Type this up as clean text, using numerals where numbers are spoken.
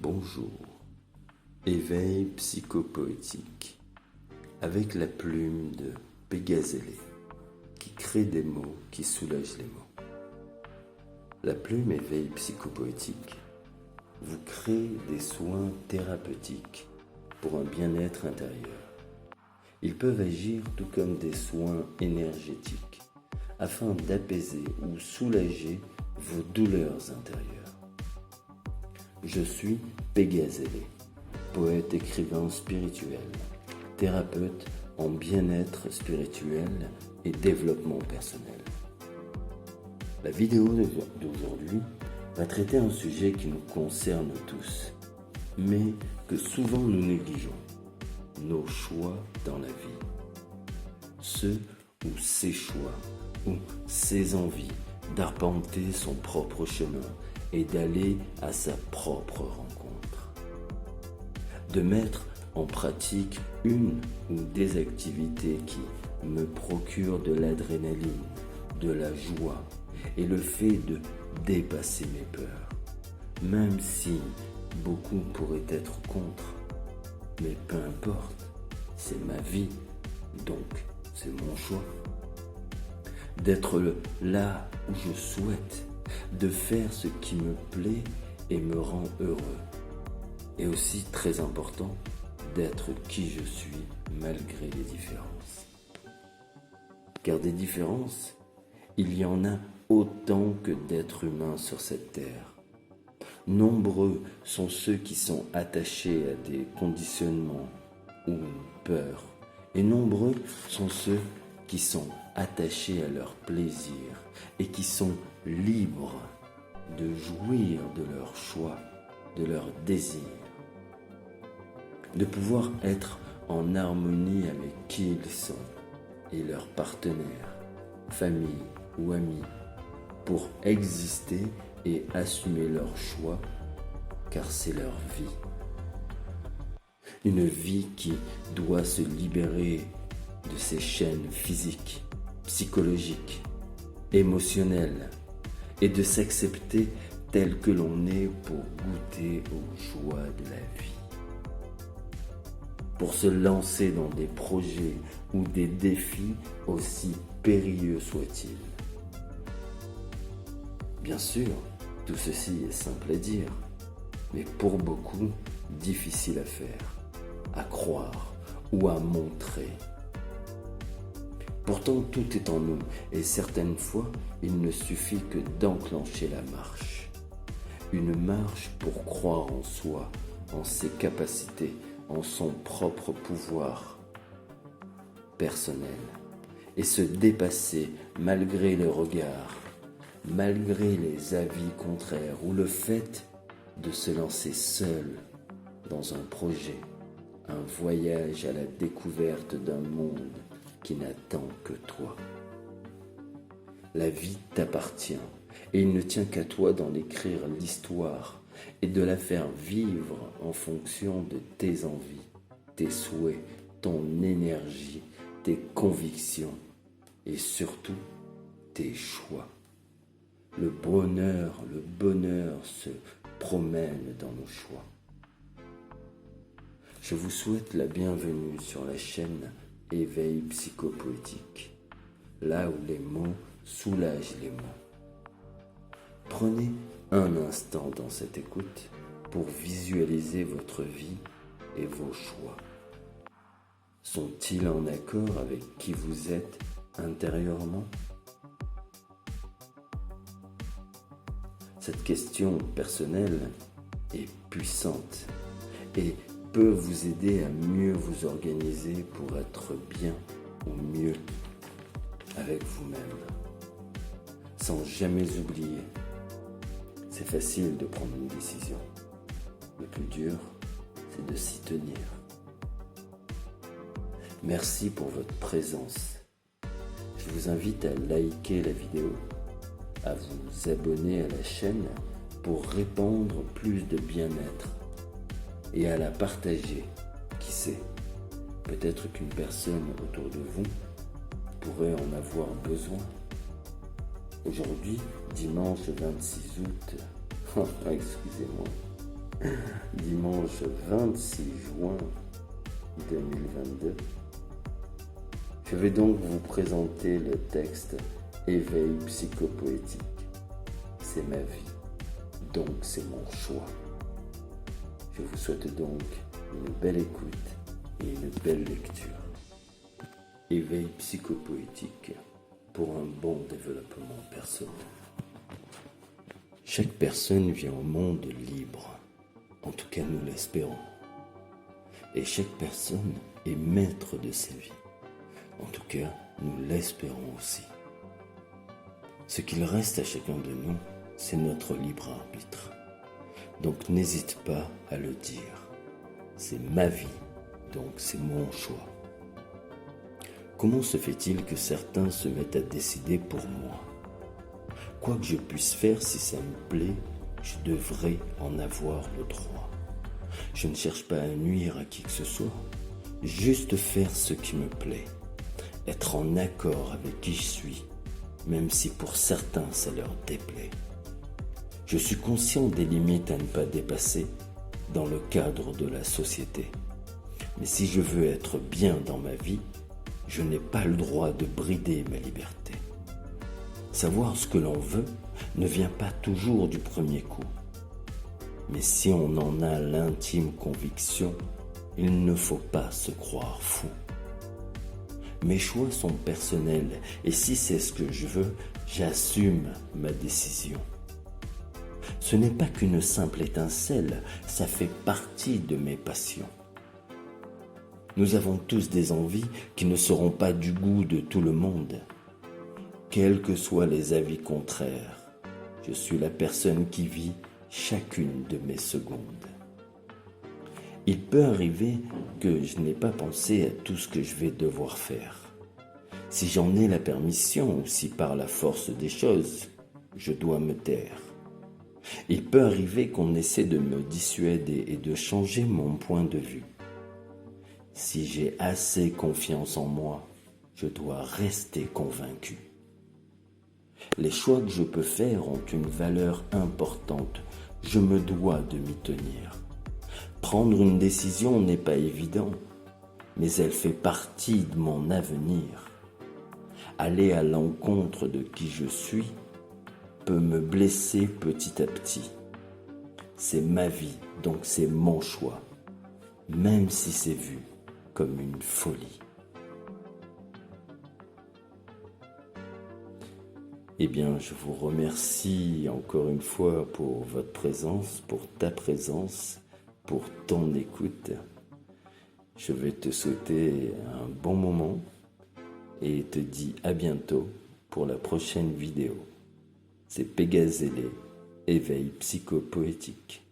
Bonjour. Éveil psychopoétique avec la plume de Pégazélé qui crée des mots qui soulagent les mots. La plume éveil psychopoétique vous crée des soins thérapeutiques pour un bien-être intérieur. Ils peuvent agir tout comme des soins énergétiques afin d'apaiser ou soulager vos douleurs intérieures. Je suis Pégazélé, poète écrivain spirituel, thérapeute en bien-être spirituel et développement personnel. La vidéo d'aujourd'hui va traiter un sujet qui nous concerne tous, mais que souvent nous négligeons, nos choix dans la vie. Ceux ou ses choix, ou ses envies d'arpenter son propre chemin et d'aller à sa propre rencontre. De mettre en pratique une ou des activités qui me procurent de l'adrénaline, de la joie et le fait de dépasser mes peurs, même si beaucoup pourraient être contre. Mais peu importe, c'est ma vie, donc c'est mon choix. D'être là où je souhaite, de faire ce qui me plaît et me rend heureux. Et aussi très important, d'être qui je suis malgré les différences. Car des différences, il y en a autant que d'êtres humains sur cette terre. Nombreux sont ceux qui sont attachés à des conditionnements ou peurs, et nombreux sont ceux qui sont attachés à leur plaisir et qui sont libres de jouir de leur choix, de leurs désirs, de pouvoir être en harmonie avec qui ils sont et leurs partenaires, famille ou amis, pour exister et assumer leurs choix, car c'est leur vie. Une vie qui doit se libérer de ces chaînes physiques, psychologiques, émotionnelles, et de s'accepter tel que l'on est pour goûter aux joies de la vie. Pour se lancer dans des projets ou des défis aussi périlleux soient-ils. Bien sûr, tout ceci est simple à dire, mais pour beaucoup, difficile à faire, à croire ou à montrer. Pourtant, tout est en nous et certaines fois, il ne suffit que d'enclencher la marche. Une marche pour croire en soi, en ses capacités, en son propre pouvoir personnel et se dépasser malgré les regards, malgré les avis contraires ou le fait de se lancer seul dans un projet, un voyage à la découverte d'un monde qui n'attend que toi. La vie t'appartient et il ne tient qu'à toi d'en écrire l'histoire et de la faire vivre en fonction de tes envies, tes souhaits, ton énergie, tes convictions et surtout tes choix. Le bonheur se promène dans nos choix. Je vous souhaite la bienvenue sur la chaîne Éveil psychopoétique, là où les mots soulagent les mots. Prenez un instant dans cette écoute pour visualiser votre vie et vos choix. Sont-ils en accord avec qui vous êtes intérieurement? Cette question personnelle est puissante et peut vous aider à mieux vous organiser pour être bien ou mieux avec vous-même. Sans jamais oublier, c'est facile de prendre une décision. Le plus dur, c'est de s'y tenir. Merci pour votre présence. Je vous invite à liker la vidéo, à vous abonner à la chaîne pour répandre plus de bien-être et à la partager. Qui sait, peut-être qu'une personne autour de vous pourrait en avoir besoin. Aujourd'hui, dimanche 26 août, excusez-moi, Dimanche 26 juin 2022. Je vais donc vous présenter le texte Éveil psychopoétique. C'est ma vie, donc c'est mon choix. Je vous souhaite donc une belle écoute et une belle lecture. Éveil psychopoétique pour un bon développement personnel. Chaque personne vient au monde libre, en tout cas nous l'espérons. Et chaque personne est maître de sa vie, en tout cas nous l'espérons aussi. Ce qu'il reste à chacun de nous, c'est notre libre arbitre. Donc n'hésite pas à le dire. C'est ma vie, donc c'est mon choix. Comment se fait-il que certains se mettent à décider pour moi? Quoi que je puisse faire, si ça me plaît, je devrais en avoir le droit. Je ne cherche pas à nuire à qui que ce soit, juste faire ce qui me plaît, être en accord avec qui je suis, même si pour certains ça leur déplaît. Je suis conscient des limites à ne pas dépasser dans le cadre de la société. Mais si je veux être bien dans ma vie, je n'ai pas le droit de brider ma liberté. Savoir ce que l'on veut ne vient pas toujours du premier coup. Mais si on en a l'intime conviction, il ne faut pas se croire fou. Mes choix sont personnels et si c'est ce que je veux, j'assume ma décision. Ce n'est pas qu'une simple étincelle, ça fait partie de mes passions. Nous avons tous des envies qui ne seront pas du goût de tout le monde. Quels que soient les avis contraires, je suis la personne qui vit chacune de mes secondes. Il peut arriver que je n'ai pas pensé à tout ce que je vais devoir faire. Si j'en ai la permission ou si par la force des choses, je dois me taire. Il peut arriver qu'on essaie de me dissuader et de changer mon point de vue. Si j'ai assez confiance en moi, je dois rester convaincu. Les choix que je peux faire ont une valeur importante. Je me dois de m'y tenir. Prendre une décision n'est pas évident, mais elle fait partie de mon avenir. Aller à l'encontre de qui je suis peut me blesser petit à petit. C'est ma vie, donc c'est mon choix, même si c'est vu comme une folie. Eh bien, je vous remercie encore une fois pour votre présence, pour ta présence, pour ton écoute. Je vais te souhaiter un bon moment et te dis à bientôt pour la prochaine vidéo. C'est Pégazélé, éveil psychopoétique.